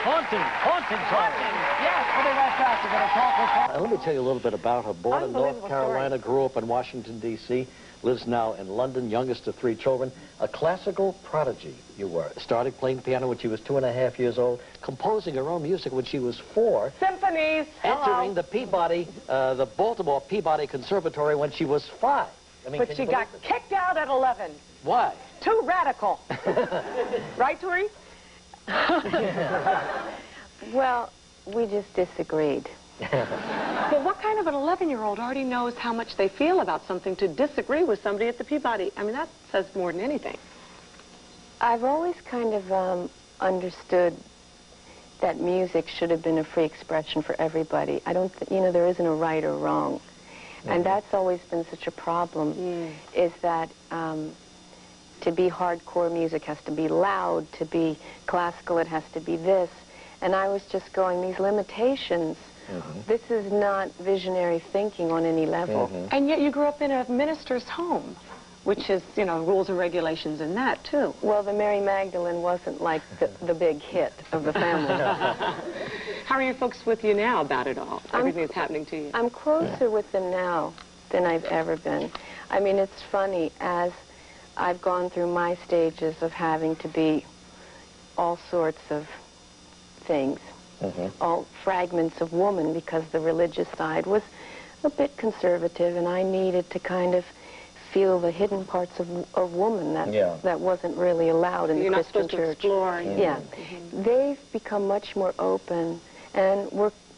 Haunting song. Yes. We'll be right back. We're going to talk with her. Let me tell you a little bit about her. Born in North Carolina, grew up in Washington, D.C., lives now in London, youngest of 3 children. A classical prodigy, you were. Started playing piano when she was 2.5 years old, composing her own music when she was 4. Symphonies. Entering the Peabody, the Baltimore Peabody Conservatory when she was 5. I mean, but she got kicked out at 11. Why? Too radical. Right, Tori? Well, we just disagreed. But what kind of an 11-year-old already knows how much they feel about something to disagree with somebody at the Peabody? I mean, that says more than anything. I've always kind of understood that music should have been a free expression for everybody. I don't, you know, there isn't a right or wrong. And that's always been such a problem, is that to be hardcore music has to be loud, to be classical it has to be this. And I was just going, these limitations, this is not visionary thinking on any level. And yet you grew up in a minister's home, which is, you know, rules and regulations in that, too. Well, the Mary Magdalene wasn't like the big hit of the family. How are your folks with you now about it all? Everything that's happening to you? I'm closer with them now than I've ever been. I mean, it's funny, as I've gone through my stages of having to be all sorts of things, all fragments of woman, because the religious side was a bit conservative, and I needed to kind of feel the hidden parts of woman that wasn't really allowed in the Christian church. Explore. Yeah. They've become much more open, and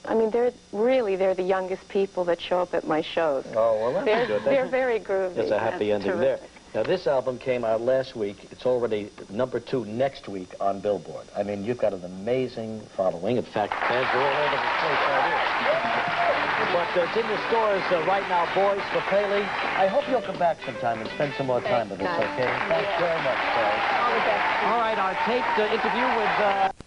I mean, they're the youngest people that show up at my shows. Oh, well, that's good. They're very groovy. There's a happy ending there. Now, this album came out last week. It's already #2 next week on Billboard. I mean, you've got an amazing following. In fact, fans are all over the place right here. But it's in the stores right now, Boys for Paley. I hope you'll come back sometime and spend some more time with us, okay? Thanks very much, Tori. All the best. All right, our taped interview with...